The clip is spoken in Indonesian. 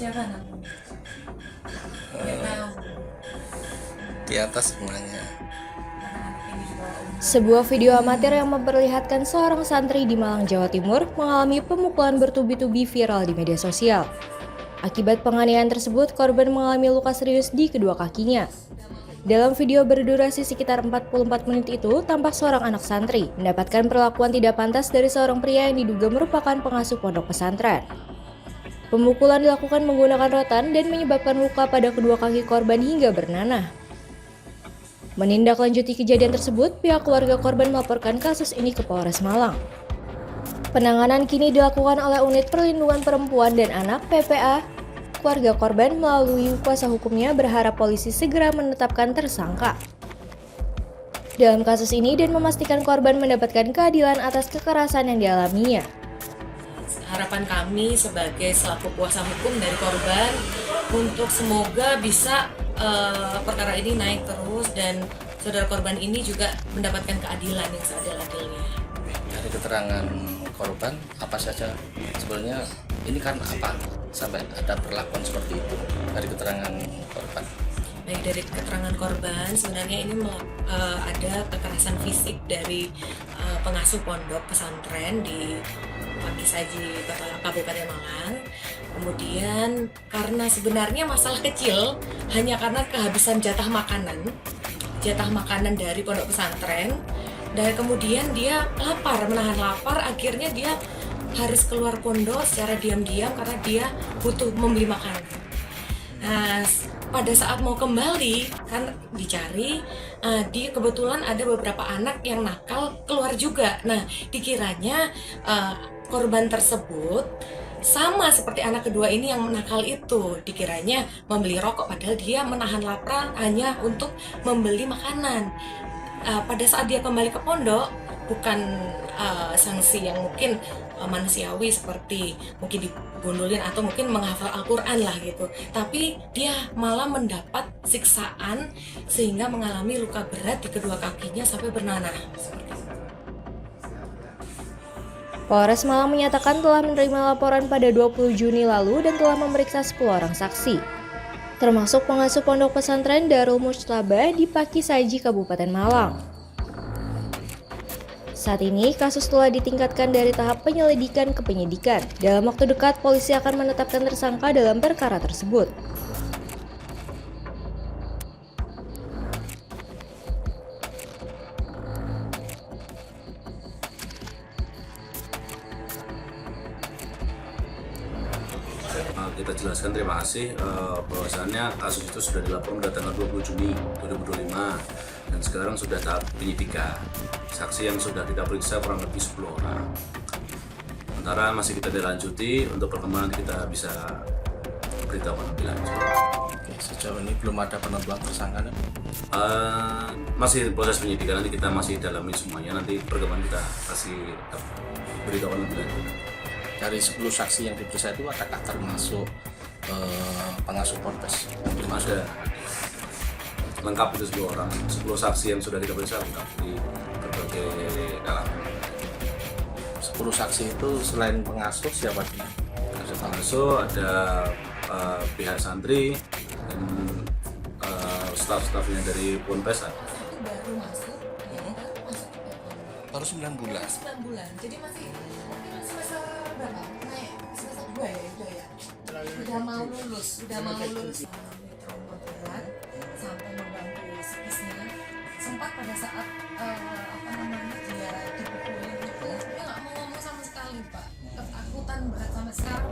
siapa anakmu? Nggak tahu. Di atas semuanya. Anak-anak ini juga Sebuah video amatir yang memperlihatkan seorang santri di Malang, Jawa Timur mengalami pemukulan bertubi-tubi viral di media sosial. Akibat penganiayaan tersebut, korban mengalami luka serius di kedua kakinya. Dalam video berdurasi sekitar 44 menit itu, tampak seorang anak santri mendapatkan perlakuan tidak pantas dari seorang pria yang diduga merupakan pengasuh pondok pesantren. Pemukulan dilakukan menggunakan rotan dan menyebabkan luka pada kedua kaki korban hingga bernanah. Menindaklanjuti kejadian tersebut, pihak keluarga korban melaporkan kasus ini ke Polres Malang. Penanganan kini dilakukan oleh Unit Perlindungan Perempuan dan Anak (PPA). Keluarga korban melalui kuasa hukumnya berharap polisi segera menetapkan tersangka dalam kasus ini dan memastikan korban mendapatkan keadilan atas kekerasan yang dialaminya. harapan kami sebagai selaku kuasa hukum dari korban untuk semoga bisa perkara ini naik terus dan saudara korban ini juga mendapatkan keadilan yang seadil-adilnya. Dari keterangan korban apa saja sebenarnya ini karena apa sampai ada perlakuan seperti itu dari keterangan korban? Baik, dari keterangan korban sebenarnya ini ada kekerasan fisik dari pengasuh pondok pesantren di Pagi Saji Kabupaten Malang. Kemudian karena sebenarnya masalah kecil hanya karena kehabisan jatah makanan dari pondok pesantren, dan kemudian dia menahan lapar, akhirnya dia harus keluar pondok secara diam-diam karena dia butuh membeli makanan. Nah, pada saat mau kembali kan dicari, dia kebetulan ada beberapa anak yang nakal keluar juga. Nah, dikiranya korban tersebut sama seperti anak kedua ini yang nakal itu, dikiranya membeli rokok padahal dia menahan lapar hanya untuk membeli makanan. Pada saat dia kembali ke pondok, bukan sanksi yang mungkin manusiawi seperti mungkin digondolin atau mungkin menghafal Al-Quran lah gitu, tapi dia malah mendapat siksaan sehingga mengalami luka berat di kedua kakinya sampai bernanah. Polres Malang menyatakan telah menerima laporan pada 20 Juni lalu dan telah memeriksa 10 orang saksi, termasuk pengasuh pondok pesantren Darul Mujtaba di Paki Saji, Kabupaten Malang. Saat ini, kasus telah ditingkatkan dari tahap penyelidikan ke penyidikan. Dalam waktu dekat, polisi akan menetapkan tersangka dalam perkara tersebut. Kita jelaskan terima kasih bahwasannya kasus itu sudah dilaporkan pada tanggal 20 Juni 2025 dan sekarang sudah tahap penyidikan. Saksi yang sudah kita periksa kurang lebih 10 orang. Sementara masih kita dilanjuti, untuk perkembangan kita bisa beritahu lebih lanjut. Oke, sejauh ini belum ada penentuan tersangka. Masih proses penyidikan, nanti kita masih dalami semuanya, nanti perkembangan kita kasih beritahu lebih lanjut. Dari 10 saksi yang diperiksa itu apakah termasuk pengasuh ponpes? Ada lengkap itu 10 orang, 10 saksi yang sudah kita periksa lengkap di berbagai kalangan. 10 saksi itu selain pengasuh siapa lagi? Pengasuh ada pihak santri dan staf-stafnya dari ponpes ada. Itu baru masuk, Baru 9 bulan. 9 bulan, jadi masih semester berapa? Naik semester 2 ya itu ya? Udah mau lulus. Trauma berat sampai mengganggu psikisnya. Sempat pada saat dia dipukulin itu, dia nggak mau ngomong sama sekali, Pak. Ketakutan berat sampai sekarang